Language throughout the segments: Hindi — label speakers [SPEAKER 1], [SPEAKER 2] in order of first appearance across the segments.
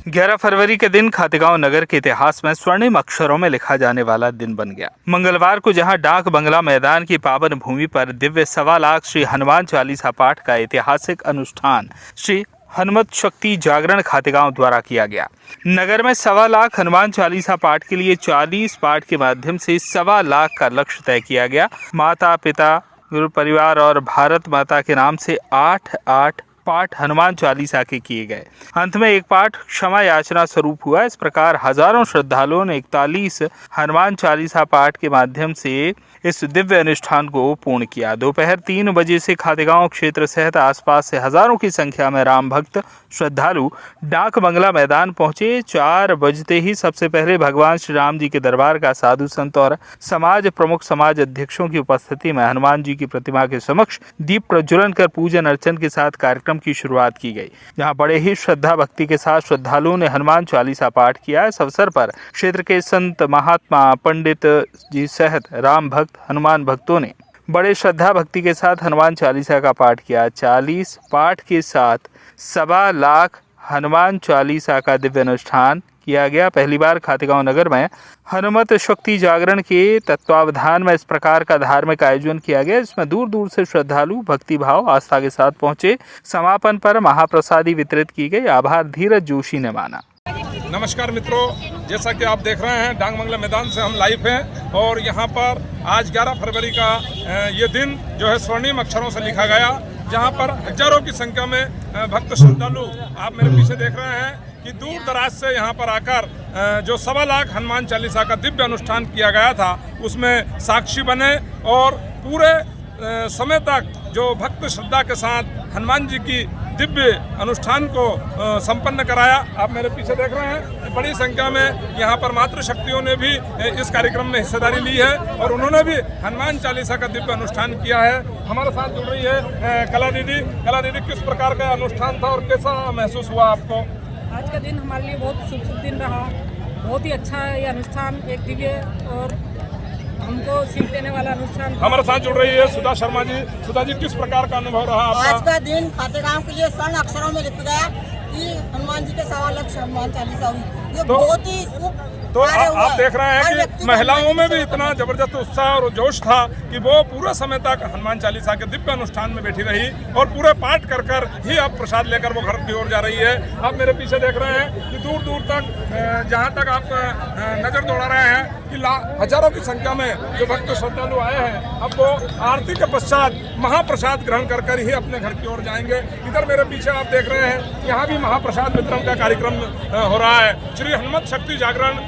[SPEAKER 1] 11 फरवरी के दिन खातेगांव नगर के इतिहास में स्वर्णिम अक्षरों में लिखा जाने वाला दिन बन गया। मंगलवार को जहां डाक बंगला मैदान की पावन भूमि पर दिव्य 1.25 लाख श्री हनुमान चालीसा पाठ का ऐतिहासिक अनुष्ठान श्री हनुमत शक्ति जागरण खातेगांव द्वारा किया गया। नगर में 1.25 लाख हनुमान चालीसा पाठ के लिए 40 पाठ के माध्यम से 1.25 लाख का लक्ष्य तय किया गया। माता पिता गुरु परिवार और भारत माता के नाम से 8 पाठ हनुमान चालीसा के किए गए। अंत में एक पाठ क्षमा याचना स्वरूप हुआ। इस प्रकार हजारों श्रद्धालुओं ने 41 हनुमान चालीसा पाठ के माध्यम से इस दिव्य अनुष्ठान को पूर्ण किया। दोपहर 3 बजे से खातेगांव क्षेत्र सहित आसपास से हजारों की संख्या में राम भक्त श्रद्धालु डाक बंगला मैदान पहुंचे। 4 बजते ही सबसे पहले भगवान श्री राम जी के दरबार का साधु संत और समाज प्रमुख समाज अध्यक्षों की उपस्थिति में हनुमान जी की प्रतिमा के समक्ष दीप प्रज्वलन कर पूजन अर्चन के साथ कार्यक्रम की शुरुआत की गई, जहां बड़े ही श्रद्धा भक्ति के साथ श्रद्धालुओं ने हनुमान चालीसा पाठ किया। इस अवसर पर क्षेत्र के संत महात्मा पंडित जी सहित राम भक्त हनुमान भक्तों ने बड़े श्रद्धा भक्ति के साथ हनुमान चालीसा का पाठ किया। 40 पाठ के साथ 1.25 लाख हनुमान चालीसा का दिव्य अनुष्ठान किया गया। पहली बार खातेगांव नगर में हनुमत शक्ति जागरण के तत्वावधान में इस प्रकार का धार्मिक आयोजन किया गया, इसमें दूर दूर से श्रद्धालु भक्ति भाव आस्था के साथ पहुंचे। समापन पर महाप्रसादी वितरित की गई। आभार धीरज जोशी ने माना।
[SPEAKER 2] नमस्कार मित्रों, जैसा कि आप देख रहे हैं डाक बंगला मैदान से हम लाइव हैं और यहाँ पर आज 11 फरवरी का ये दिन जो है स्वर्णिम अक्षरों से लिखा गया, जहाँ पर हजारों की संख्या में भक्त श्रद्धालु आप मेरे पीछे देख रहे हैं कि दूर दराज से यहाँ पर आकर जो 1.25 लाख हनुमान चालीसा का दिव्य अनुष्ठान किया गया था उसमें साक्षी बने और पूरे समय तक जो भक्त श्रद्धा के साथ हनुमान जी की दिव्य अनुष्ठान को संपन्न कराया। आप मेरे पीछे देख रहे हैं कि बड़ी संख्या में यहाँ पर मातृशक्तियों ने भी इस कार्यक्रम में हिस्सेदारी ली है और उन्होंने भी हनुमान चालीसा का दिव्य अनुष्ठान किया है। हमारे साथ जुड़ रही है कला दीदी, किस प्रकार का अनुष्ठान था और कैसा महसूस हुआ आपको?
[SPEAKER 3] आज का दिन हमारे लिए बहुत शुभ दिन रहा। बहुत ही अच्छा ये अनुष्ठान, एक दिव्य और हमको सीख देने वाला अनुष्ठान। हमारे साथ जुड़ रही है सुधा शर्मा जी। सुधा जी, किस प्रकार का अनुभव रहा आपका?
[SPEAKER 4] आज का दिन खातेगांव के लिए स्वर्ण अक्षरों में लिख गया कि हनुमान जी के 1.25 लाख हनुमान चालीसा हुई। ये बहुत ही
[SPEAKER 2] तो आप देख रहे हैं कि महिलाओं में भी इतना जबरदस्त उत्साह और जोश था कि वो पूरे समय तक हनुमान चालीसा के दिव्य अनुष्ठान में बैठी रही और पूरे पाठ कर ही अब प्रसाद लेकर वो घर की ओर जा रही है। आप मेरे पीछे देख रहे हैं कि दूर दूर तक जहाँ तक आप नजर दौड़ा रहे हैं कि हजारों की संख्या में जो भक्त श्रद्धालु आए हैं अब वो आरती के पश्चात महाप्रसाद ग्रहण कर ही अपने घर की ओर जाएंगे। इधर मेरे पीछे आप देख रहे हैं यहाँ भी महाप्रसाद वितरण का कार्यक्रम हो रहा है। श्री हनुमत शक्ति जागरण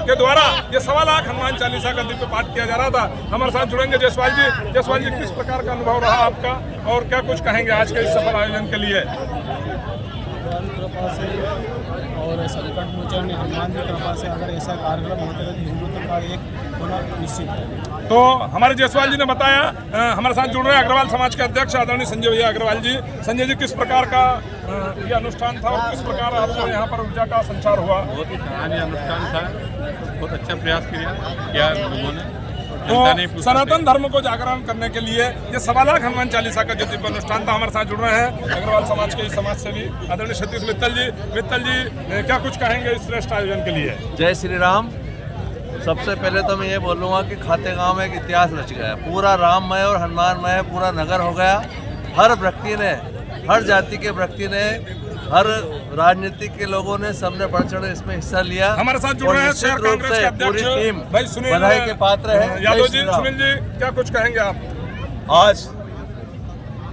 [SPEAKER 2] के द्वारा ये 1.25 लाख हनुमान चालीसा का दिव्य पाठ किया जा रहा था। हमारे साथ जुड़ेंगे जायसवाल जी, किस प्रकार का अनुभव रहा आपका और क्या कुछ कहेंगे आज के इस सफल आयोजन के लिए?
[SPEAKER 5] और संकट मोचन हनुमान जी कृपा से अगर ऐसा कार्यक्रम होते रहे हिंदुत्व का एक होना निश्चित है।
[SPEAKER 2] तो हमारे जायसवाल जी ने बताया। हमारे साथ जुड़ रहे हैं अग्रवाल समाज के अध्यक्ष आदरणीय संजय भैया अग्रवाल जी। संजय जी, किस प्रकार का ये अनुष्ठान था और किस प्रकार आपको यहाँ पर ऊर्जा का संचार हुआ?
[SPEAKER 6] बहुत ही सराहनीय अनुष्ठान था, बहुत अच्छा प्रयास किया लोगों ने।
[SPEAKER 2] तो सनातन धर्म को जागरण करने के लिए ये 1.25 लाख हनुमान चालीसा का जो दिव्य अनुष्ठान था। हमारे साथ जुड़ रहे हैं अग्रवाल समाज के समाज सेवी आदरणीय सतीश मित्तल जी, क्या कुछ कहेंगे इस श्रेष्ठ आयोजन के लिए?
[SPEAKER 7] जय श्री राम। सबसे पहले तो मैं ये बोलूँगा कि खातेगांव में एक इतिहास रच गया, पूरा राममय और हनुमानमय पूरा नगर हो गया। हर व्यक्ति ने, हर जाति के व्यक्ति ने, हर राजनीतिक के लोगों ने, सबने बढ़ चढ़ इसमें हिस्सा लिया।
[SPEAKER 2] हमारे साथ जुड़ रहे हैं शहर कांग्रेस के अध्यक्ष भाई सुनील,
[SPEAKER 7] बधाई के पात्र है।
[SPEAKER 2] यादव जी, सुनील जी, क्या कुछ कहेंगे आप?
[SPEAKER 8] आज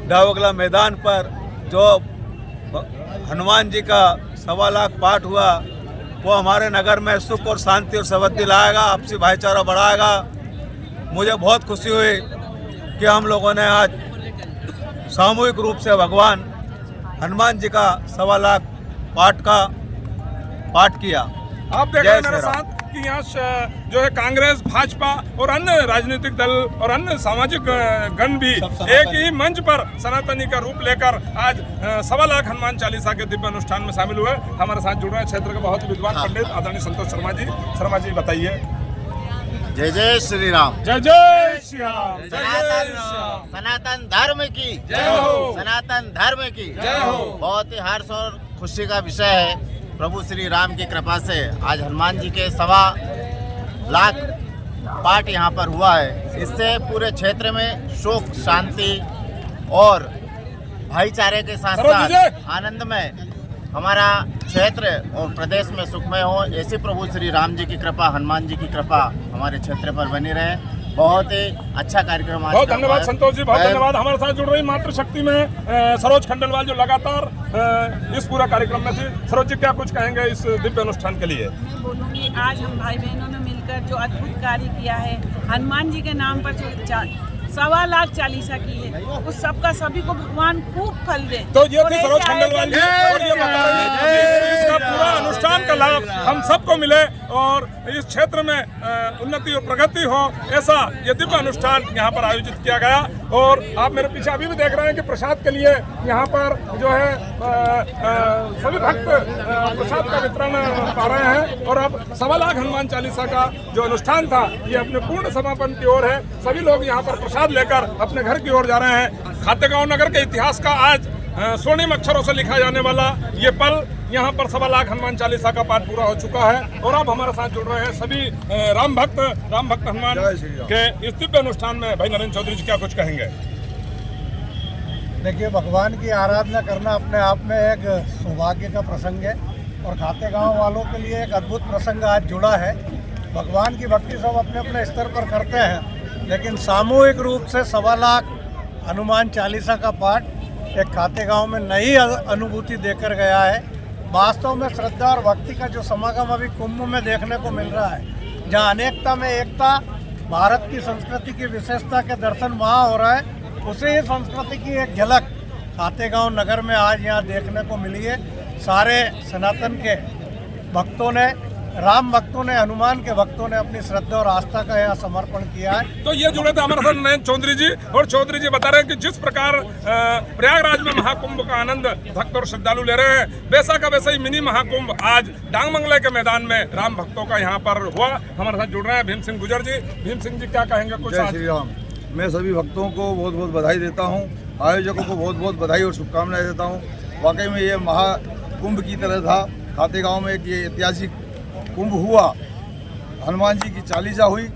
[SPEAKER 8] डाक बंगला मैदान पर जो हनुमान जी का 1.25 लाख पाठ हुआ वो हमारे नगर में सुख और शांति और समृद्धि लाएगा, आपसी भाईचारा बढ़ाएगा। मुझे बहुत खुशी हुई कि हम लोगों ने आज सामूहिक रूप से भगवान हनुमान जी का 1.25 लाख पाठ किया।
[SPEAKER 2] आप देख रहे हैं मेरे साथ कि यहाँ जो है कांग्रेस, भाजपा और अन्य राजनीतिक दल और अन्य सामाजिक गण भी एक ही मंच पर सनातनी का रूप लेकर आज 1.25 लाख हनुमान चालीसा के दिव्य अनुष्ठान में शामिल हुए। हमारे साथ जुड़ रहे हैं क्षेत्र के बहुत विद्वान पंडित आदरणीय संतोष शर्मा जी बताइए।
[SPEAKER 9] जय जय श्री राम।
[SPEAKER 2] जय जय श्री राम।
[SPEAKER 9] सनातन धर्म की जय हो। सनातन धर्म की जय हो। बहुत ही हर्ष और खुशी का विषय है प्रभु श्री राम की कृपा से आज हनुमान जी के 1.25 लाख पाठ यहाँ पर हुआ है। इससे पूरे क्षेत्र में सुख शांति और भाईचारे के साथ साथ आनंदमय हमारा क्षेत्र और प्रदेश में सुखमय हो, ऐसी प्रभु श्री राम जी की कृपा, हनुमान जी की कृपा हमारे क्षेत्र पर बनी रहे। बहुत ही अच्छा कार्यक्रम आज
[SPEAKER 2] बहुत
[SPEAKER 9] का
[SPEAKER 2] धन्यवाद
[SPEAKER 9] हुआ है।
[SPEAKER 2] संतोष जी, बहुत धन्यवाद। हमारे साथ जुड़ रही मातृशक्ति में सरोज खंडेलवाल जो लगातार इस पूरा कार्यक्रम में थी। सरोज जी, क्या कुछ कहेंगे इस दिव्य अनुष्ठान के लिए?
[SPEAKER 10] मैं बोलूँगी आज हम भाई बहनों ने मिलकर जो अद्भुत कार्य किया है, हनुमान जी के नाम पर जो 1.25 लाख चालीसा की है, उस सबका सभी को भगवान खूब फल दे।
[SPEAKER 2] तो ये थी सरोज खंडेलवाल जी, और ये बता रही हैं कि इसका पूरा अनुष्ठान का लाभ हम सबको मिले और इस क्षेत्र में उन्नति और प्रगति हो, ऐसा ये दिव्य अनुष्ठान यहाँ पर आयोजित किया गया। और आप मेरे पीछे अभी भी देख रहे हैं कि प्रसाद के लिए यहाँ पर जो है सभी भक्त प्रसाद का वितरण पा रहे हैं। और अब 1.25 लाख हनुमान चालीसा का जो अनुष्ठान था, ये अपने पूर्ण समापन की ओर है। सभी लोग यहाँ पर प्रसाद लेकर अपने घर की ओर जा रहे हैं। खातेगांव नगर के इतिहास का आज स्वर्णिम अक्षरों से लिखा जाने वाला ये पल, यहाँ पर 1.25 लाख हनुमान चालीसा का पाठ पूरा हो चुका है। और अब हमारे साथ जुड़ रहे हैं सभी राम भक्त हनुमान के इस दिव्य अनुष्ठान में। भाई नरेंद्र चौधरी जी, क्या कुछ कहेंगे?
[SPEAKER 5] देखिए, भगवान की आराधना करना अपने आप में एक सौभाग्य का प्रसंग है और खातेगांव वालों के लिए एक अद्भुत प्रसंग आज जुड़ा है। भगवान की भक्ति सब अपने अपने स्तर पर करते हैं, लेकिन सामूहिक रूप से 1.25 लाख हनुमान चालीसा का पाठ एक खातेगांव में नई अनुभूति देकर गया है। वास्तव में श्रद्धा और भक्ति का जो समागम अभी कुंभ में देखने को मिल रहा है, जहाँ अनेकता में एकता, भारत की संस्कृति की विशेषता के दर्शन वहाँ हो रहा है, उसी ही संस्कृति की एक झलक खातेगांव नगर में आज यहाँ देखने को मिली है। सारे सनातन के भक्तों ने, राम भक्तों ने, हनुमान के भक्तों ने अपनी श्रद्धा और आस्था का यहाँ समर्पण किया है।
[SPEAKER 2] तो ये जुड़े थे हमारे साथ नरेंद्र चौधरी जी, और चौधरी जी बता रहे हैं कि जिस प्रकार प्रयागराज में महाकुंभ का आनंद भक्त और श्रद्धालु ले रहे हैं, वैसा का वैसा ही मिनी महाकुंभ आज डांगमंगला के मैदान में राम भक्तों का यहाँ पर हुआ। हमारे साथ जुड़ रहे हैं भीम सिंह गुजर जी। भीम सिंह जी, क्या कहेंगे कुछ?
[SPEAKER 8] जय श्री राम। मैं सभी भक्तों को बहुत बहुत बधाई देता हूँ, आयोजकों को बहुत बहुत बधाई और शुभकामनाएं देता हूँ। वाकई में ये महाकुंभ की तरह था। खातेगांव में ये ऐतिहासिक कुंभ हुआ, हनुमान जी की चालीसा हुई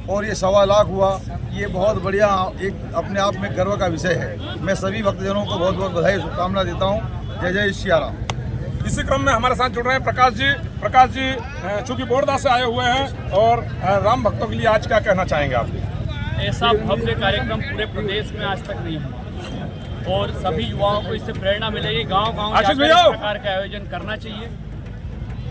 [SPEAKER 8] और ये 1.25 लाख हुआ। ये बहुत बढ़िया एक अपने आप में गर्व का विषय है। मैं सभी भक्तजनों को बहुत बहुत बधाई और शुभकामना देता हूँ। जय जय श्री राम।
[SPEAKER 2] इसी क्रम में हमारे साथ जुड़ रहे हैं प्रकाश जी। प्रकाश जी, चूंकि बोरदा से आए हुए हैं और राम भक्तों के लिए आज क्या कहना चाहेंगे आप?
[SPEAKER 11] ऐसा भव्य कार्यक्रम पूरे प्रदेश में आज तक नहीं हुआ और सभी युवाओं को इससे प्रेरणा मिलेगी। गांव-गांव जाकर इस प्रकार का आयोजन करना चाहिए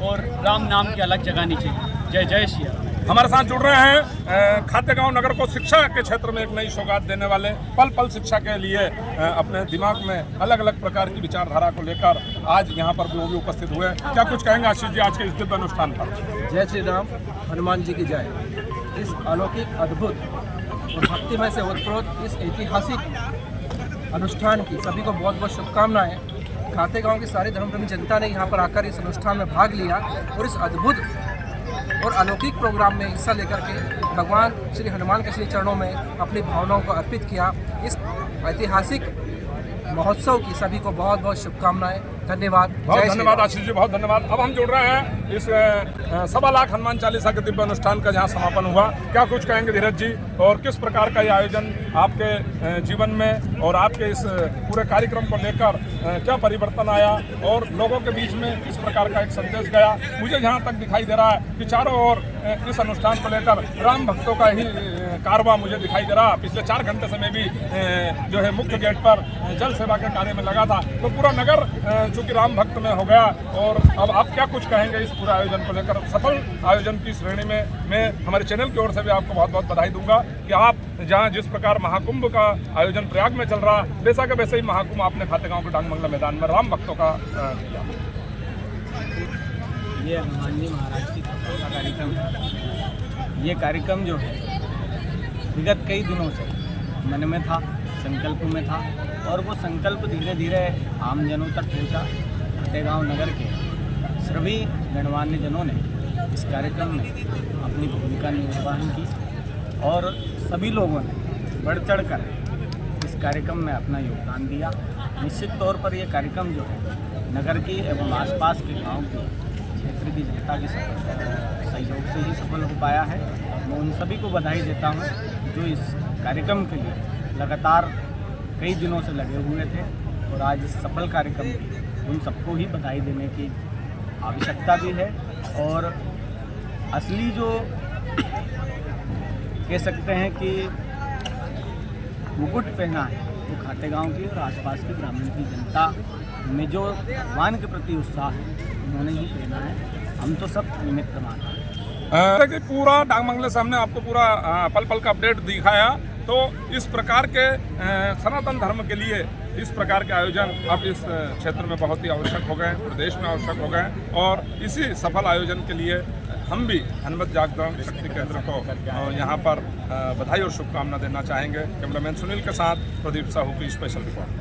[SPEAKER 11] और राम नाम की अलग जगानी चाहिए। जय जय श्री राम।
[SPEAKER 2] हमारे साथ जुड़ रहे हैं खातेगांव नगर को शिक्षा के क्षेत्र में एक नई सौगात देने वाले, पल पल शिक्षा के लिए अपने दिमाग में अलग अलग प्रकार की विचारधारा को लेकर आज यहाँ पर वो भी उपस्थित हुए। क्या कुछ कहेंगे आशीष जी आज के इस दिव्य अनुष्ठान पर?
[SPEAKER 5] जय श्री राम, हनुमान जी की जय। इस अलौकिक, अद्भुत और भक्तिमय से ओतप्रोत इस ऐतिहासिक अनुष्ठान की सभी को बहुत बहुत शुभकामनाएं। खातेगांव की सारी धर्मप्रेमी जनता ने यहाँ पर आकर इस अनुष्ठान में भाग लिया और इस अद्भुत और अलौकिक प्रोग्राम में हिस्सा लेकर के भगवान श्री हनुमान के श्री चरणों में अपनी भावनाओं को अर्पित किया। इस ऐतिहासिक महोत्सव की सभी को बहुत बहुत शुभकामनाएं। धन्यवाद।
[SPEAKER 2] बहुत धन्यवाद आशीष जी, बहुत धन्यवाद। अब हम जुड़ रहे हैं इस 1.25 लाख हनुमान चालीसा के दिव्य अनुष्ठान का जहां समापन हुआ। क्या कुछ कहेंगे धीरज जी, और किस प्रकार का ये आयोजन आपके जीवन में और आपके इस पूरे कार्यक्रम को लेकर क्या परिवर्तन आया और लोगों के बीच में किस प्रकार का एक संदेश गया? मुझे जहाँ तक दिखाई दे रहा है कि चारों ओर इस अनुष्ठान को लेकर राम भक्तों का ही कारवां मुझे दिखाई दे रहा। पिछले 4 घंटे से मैं भी जो है मुख्य गेट पर जल सेवा के कार्य में लगा था, तो पूरा नगर चूंकि राम भक्त में हो गया। और अब आप क्या कुछ कहेंगे इस पूरे आयोजन को लेकर? सफल आयोजन की श्रेणी में मैं हमारे चैनल की ओर से भी आपको बहुत बहुत बधाई दूंगा कि आप जहां जिस प्रकार महाकुंभ का आयोजन प्रयाग में चल रहा, वैसा का वैसे ही महाकुंभ आपने खातेगांव के डांगमंगला मैदान में राम भक्तों का किया।
[SPEAKER 5] ये हनुमान जी महाराज की कृपा का कार्यक्रम है। ये कार्यक्रम जो है विगत कई दिनों से मन में था, संकल्प में था और वो संकल्प धीरे धीरे आमजनों तक पहुंचा। खातेगांव नगर के सभी गणमान्य जनों ने इस कार्यक्रम में अपनी भूमिका निर्वहन की और सभी लोगों ने बढ़ चढ़ कर इस कार्यक्रम में अपना योगदान दिया। निश्चित तौर पर यह कार्यक्रम जो है नगर की एवं आसपास के गांव की
[SPEAKER 11] क्षेत्र की जनता के सहयोग से ही सफल हो पाया है। मैं उन सभी को बधाई देता हूँ जो इस कार्यक्रम के लिए लगातार कई दिनों से लगे हुए थे और आज इस सफल कार्यक्रम की उन सबको ही बधाई देने की आवश्यकता भी है। और असली जो कह सकते हैं कि मुकुट पहना है वो खातेगांव की और आसपास की ग्रामीण की जनता में जो भगवान के प्रति उत्साह है उन्होंने ही पहना है। हम तो सब निमित्त मात्र
[SPEAKER 2] कि पूरा डाक बंगले से हमने आपको पूरा पल पल का अपडेट दिखाया। तो इस प्रकार के सनातन धर्म के लिए इस प्रकार के आयोजन अब इस क्षेत्र में बहुत ही आवश्यक हो गए, प्रदेश में आवश्यक हो गए। और इसी सफल आयोजन के लिए हम भी हनुमत जागरण शक्ति केंद्र को यहाँ पर बधाई और शुभकामना देना चाहेंगे। कैमरामैन सुनील के साथ प्रदीप साहू की स्पेशल रिपोर्ट।